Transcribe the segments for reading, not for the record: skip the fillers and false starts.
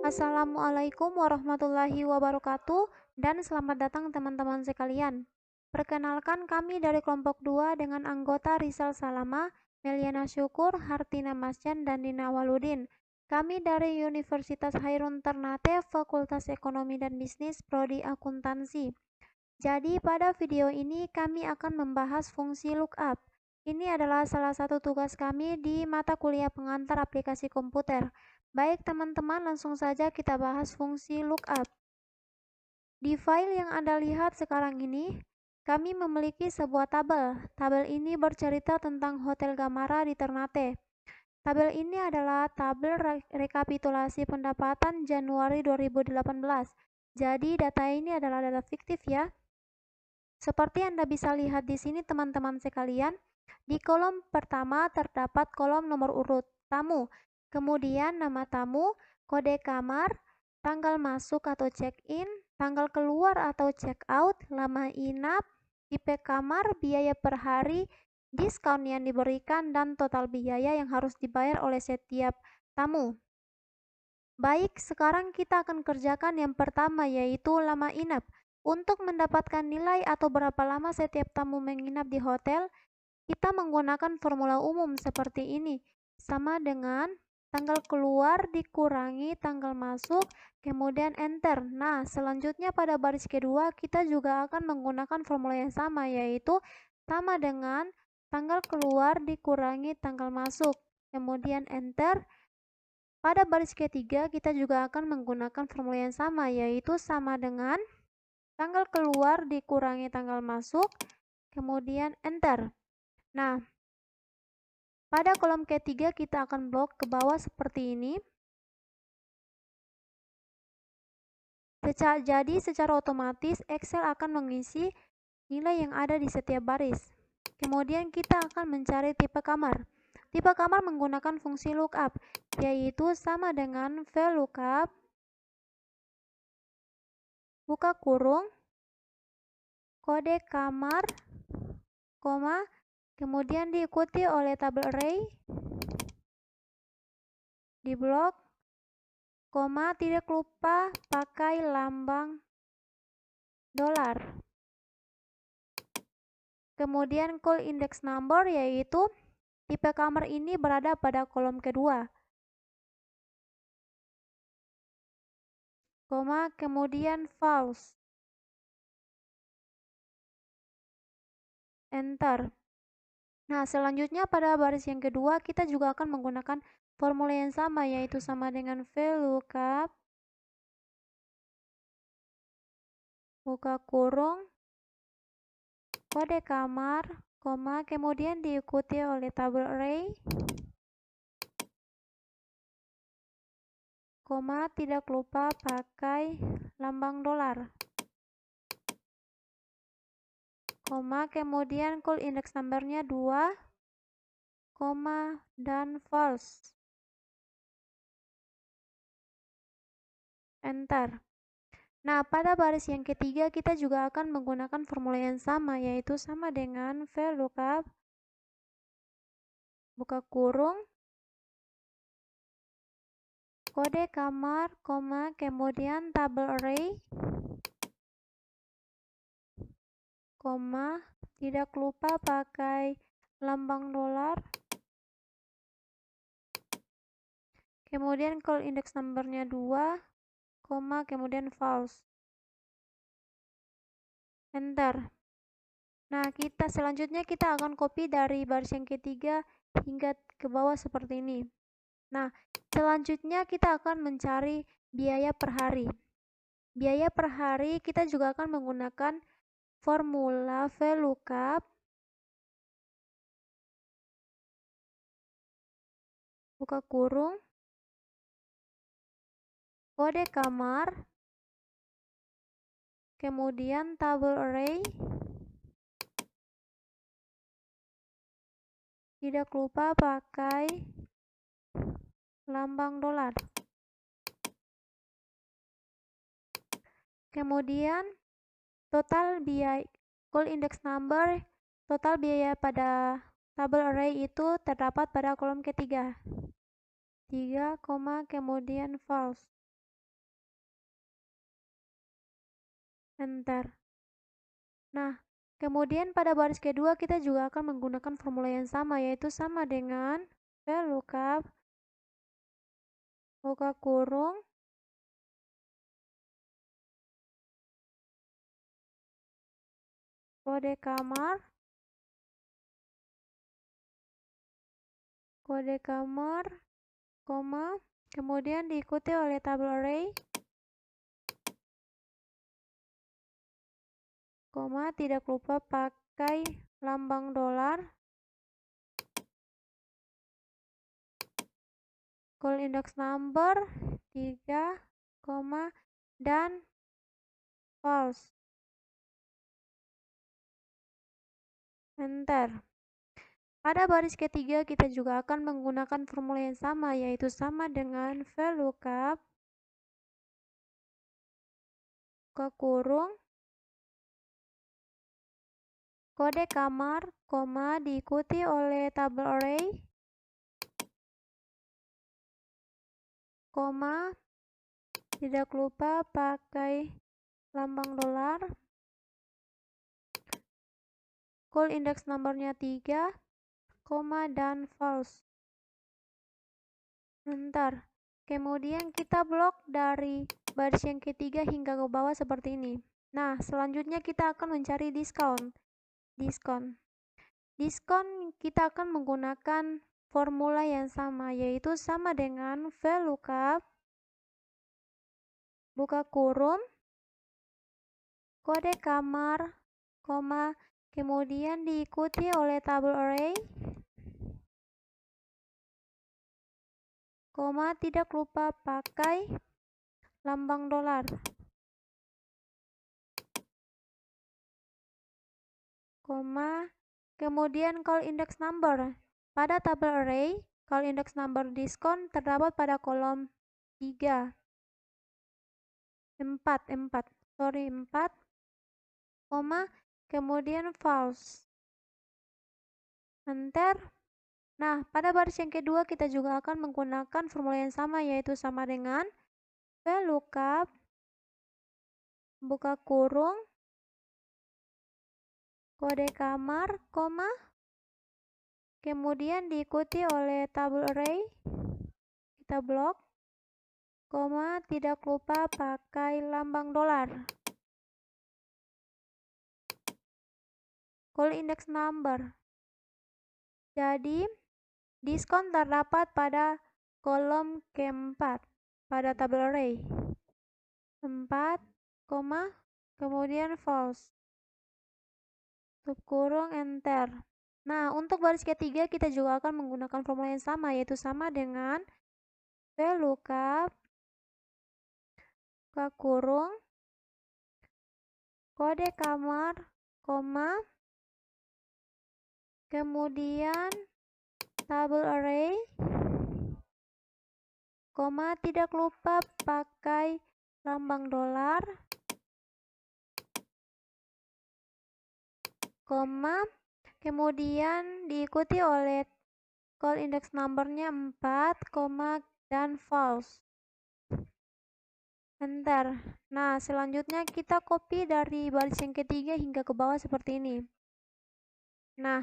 Assalamualaikum warahmatullahi wabarakatuh dan selamat datang teman-teman sekalian. Perkenalkan kami dari kelompok 2 dengan anggota Rizal Salama, Meliana Syukur, Hartina Masjan, dan Dina Waludin. Kami dari Universitas Hairun Ternate, Fakultas Ekonomi dan Bisnis, Prodi Akuntansi. Jadi pada video ini kami akan membahas fungsi lookup. Ini adalah salah satu tugas kami di mata kuliah pengantar aplikasi komputer. Baik teman-teman, langsung saja kita bahas fungsi lookup. Di file yang Anda lihat sekarang ini, kami memiliki sebuah tabel. Tabel ini bercerita tentang Hotel Gamara di Ternate. Tabel ini adalah tabel rekapitulasi pendapatan Januari 2018. Jadi data ini adalah data fiktif ya. Seperti Anda bisa lihat di sini teman-teman sekalian, di kolom pertama terdapat kolom nomor urut tamu, kemudian nama tamu, kode kamar, tanggal masuk atau check-in, tanggal keluar atau check-out, lama inap, tipe kamar, biaya per hari, diskon yang diberikan, dan total biaya yang harus dibayar oleh setiap tamu. Baik, sekarang kita akan kerjakan yang pertama yaitu lama inap. Untuk mendapatkan nilai atau berapa lama setiap tamu menginap di hotel, kita menggunakan formula umum seperti ini. Sama dengan tanggal keluar dikurangi tanggal masuk, kemudian enter. Nah, selanjutnya pada baris kedua kita juga akan menggunakan formula yang sama, yaitu sama dengan tanggal keluar dikurangi tanggal masuk, kemudian enter. Pada baris ketiga kita juga akan menggunakan formula yang sama, yaitu sama dengan tanggal keluar dikurangi tanggal masuk, kemudian enter. Nah, pada kolom ketiga kita akan blok ke bawah seperti ini. Jadi secara otomatis Excel akan mengisi nilai yang ada di setiap baris. Kemudian kita akan mencari tipe kamar. Tipe kamar menggunakan fungsi lookup, yaitu sama dengan VLOOKUP, buka kurung, kode kamar, koma, kemudian diikuti oleh tabel array, di blok, koma, tidak lupa pakai lambang dolar. Kemudian call index number, yaitu tipe kamar ini berada pada kolom kedua. Koma, kemudian false. Enter. Nah, selanjutnya pada baris yang kedua kita juga akan menggunakan formula yang sama, yaitu sama dengan VLOOKUP, buka kurung, kode kamar, koma, kemudian diikuti oleh tabel array, koma, tidak lupa pakai lambang dolar, koma, kemudian call index numbernya 2, koma, dan false. Enter. Nah, pada baris yang ketiga kita juga akan menggunakan formula yang sama, yaitu sama dengan VLOOKUP, buka kurung, kode kamar, koma, kemudian tabel array, koma, tidak lupa pakai lambang dolar, kemudian call index numbernya 2, koma, kemudian false. Enter. Nah, selanjutnya kita akan copy dari baris yang ketiga hingga ke bawah seperti ini. Nah, selanjutnya kita akan mencari biaya per hari. Biaya per hari kita juga akan menggunakan formula VLOOKUP, buka kurung, kode kamar, kemudian tabel array, tidak lupa pakai lambang dolar. Kemudian total biaya call index number, total biaya pada tabel array itu terdapat pada kolom ketiga. 3, kemudian false. enter. Nah, kemudian pada baris kedua kita juga akan menggunakan formula yang sama, yaitu sama dengan VLOOKUP, buka kurung, kode kamar, koma, kemudian diikuti oleh tabel array, koma, tidak lupa pakai lambang dolar, call index number 3, koma, dan false, enter. Pada baris ketiga kita juga akan menggunakan formula yang sama, yaitu sama dengan VLOOKUP, buka kurung, kode kamar, koma, diikuti oleh tabel array, koma, tidak lupa pakai lambang dolar, call index nomornya 3, koma, dan false, enter. Kemudian kita blok dari baris yang ketiga hingga ke bawah seperti ini. Nah, selanjutnya kita akan mencari diskon. Diskon kita akan menggunakan formula yang sama, yaitu sama dengan VLOOKUP, buka kurung, kode kamar, koma, kemudian diikuti oleh tabel array, koma, tidak lupa pakai lambang dolar, koma, kemudian call index number. Pada tabel array, call index number diskon terdapat pada kolom 3, 4, koma, kemudian false, enter. Nah, pada baris yang kedua kita juga akan menggunakan formula yang sama, yaitu sama dengan VLOOKUP, buka kurung, kode kamar, koma, kemudian diikuti oleh tabel array, kita blok, koma, tidak lupa pakai lambang dolar, call index number. Jadi, diskon terdapat pada kolom keempat pada tabel array, 4, koma, kemudian false, tutup kurung, enter. Nah, untuk baris ketiga kita juga akan menggunakan formula yang sama, yaitu sama dengan VLOOKUP, buka kurung, kode kamar, koma, kemudian tabel array, koma, tidak lupa pakai lambang dolar, koma, kemudian diikuti oleh call index numbernya 4, koma, dan false, enter. Nah, selanjutnya kita copy dari baris yang ketiga hingga ke bawah seperti ini. Nah,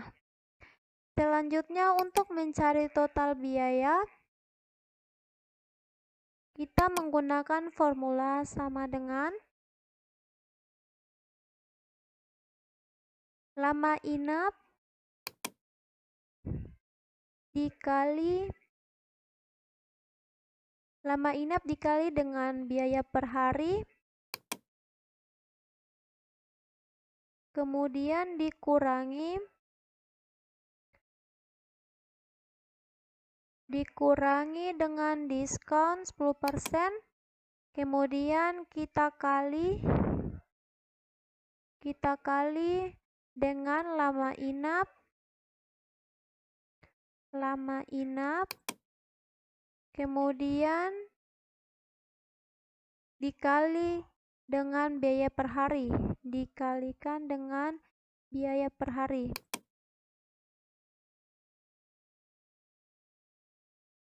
selanjutnya untuk mencari total biaya, kita menggunakan formula sama dengan lama inap dikali dengan biaya per hari, kemudian dikurangi dengan diskon 10%, kemudian kita kali dengan lama inap, kemudian dikali dengan biaya per hari, dikalikan dengan biaya per hari,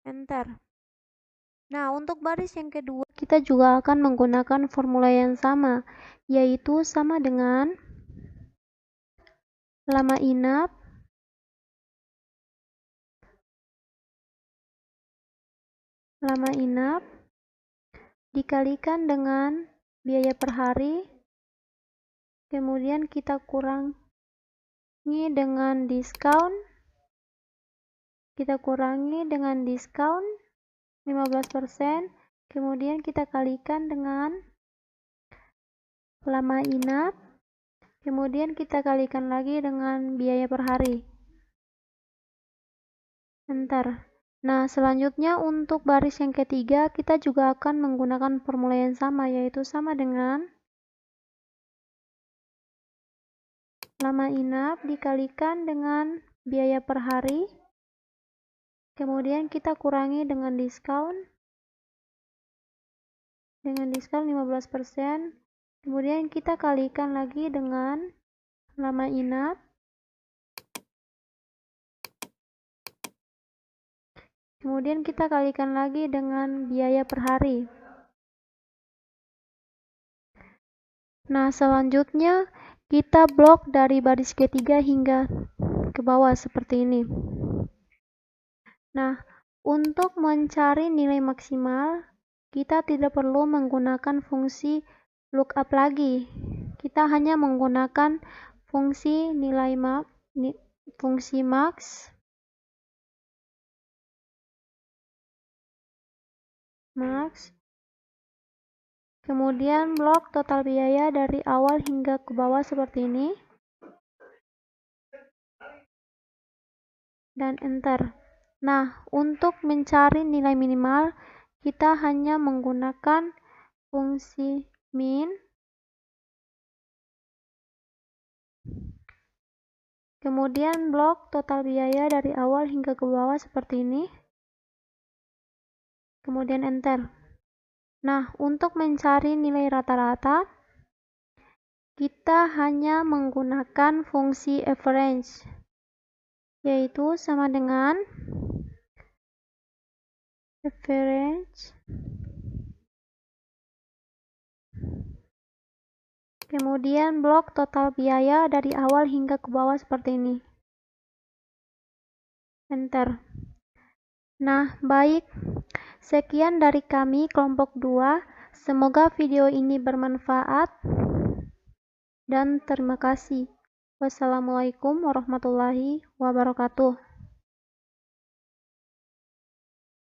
enter. Nah, untuk baris yang kedua, kita juga akan menggunakan formula yang sama, yaitu sama dengan lama inap dikalikan dengan biaya per hari, kemudian kita kurangi dengan diskon 15%, kemudian kita kalikan dengan lama inap, kemudian kita kalikan lagi dengan biaya per hari. Enter. Nah, selanjutnya untuk baris yang ketiga, kita juga akan menggunakan formula yang sama, yaitu sama dengan lama inap dikalikan dengan biaya per hari, kemudian kita kurangi dengan diskon 15%, kemudian kita kalikan lagi dengan lama inap, kemudian kita kalikan lagi dengan biaya per hari. Nah, selanjutnya kita blok dari baris ketiga hingga ke bawah seperti ini. Nah, untuk mencari nilai maksimal, kita tidak perlu menggunakan fungsi lookup lagi. Kita hanya menggunakan fungsi max, kemudian blok total biaya dari awal hingga ke bawah seperti ini, dan enter. Nah, untuk mencari nilai minimal, kita hanya menggunakan fungsi min, kemudian blok total biaya dari awal hingga ke bawah seperti ini, kemudian enter. Nah, untuk mencari nilai rata-rata, kita hanya menggunakan fungsi average, yaitu sama dengan average, kemudian blok total biaya dari awal hingga ke bawah seperti ini, enter. Nah, baik, sekian dari kami kelompok 2. Semoga video ini bermanfaat dan terima kasih. Wassalamualaikum warahmatullahi wabarakatuh.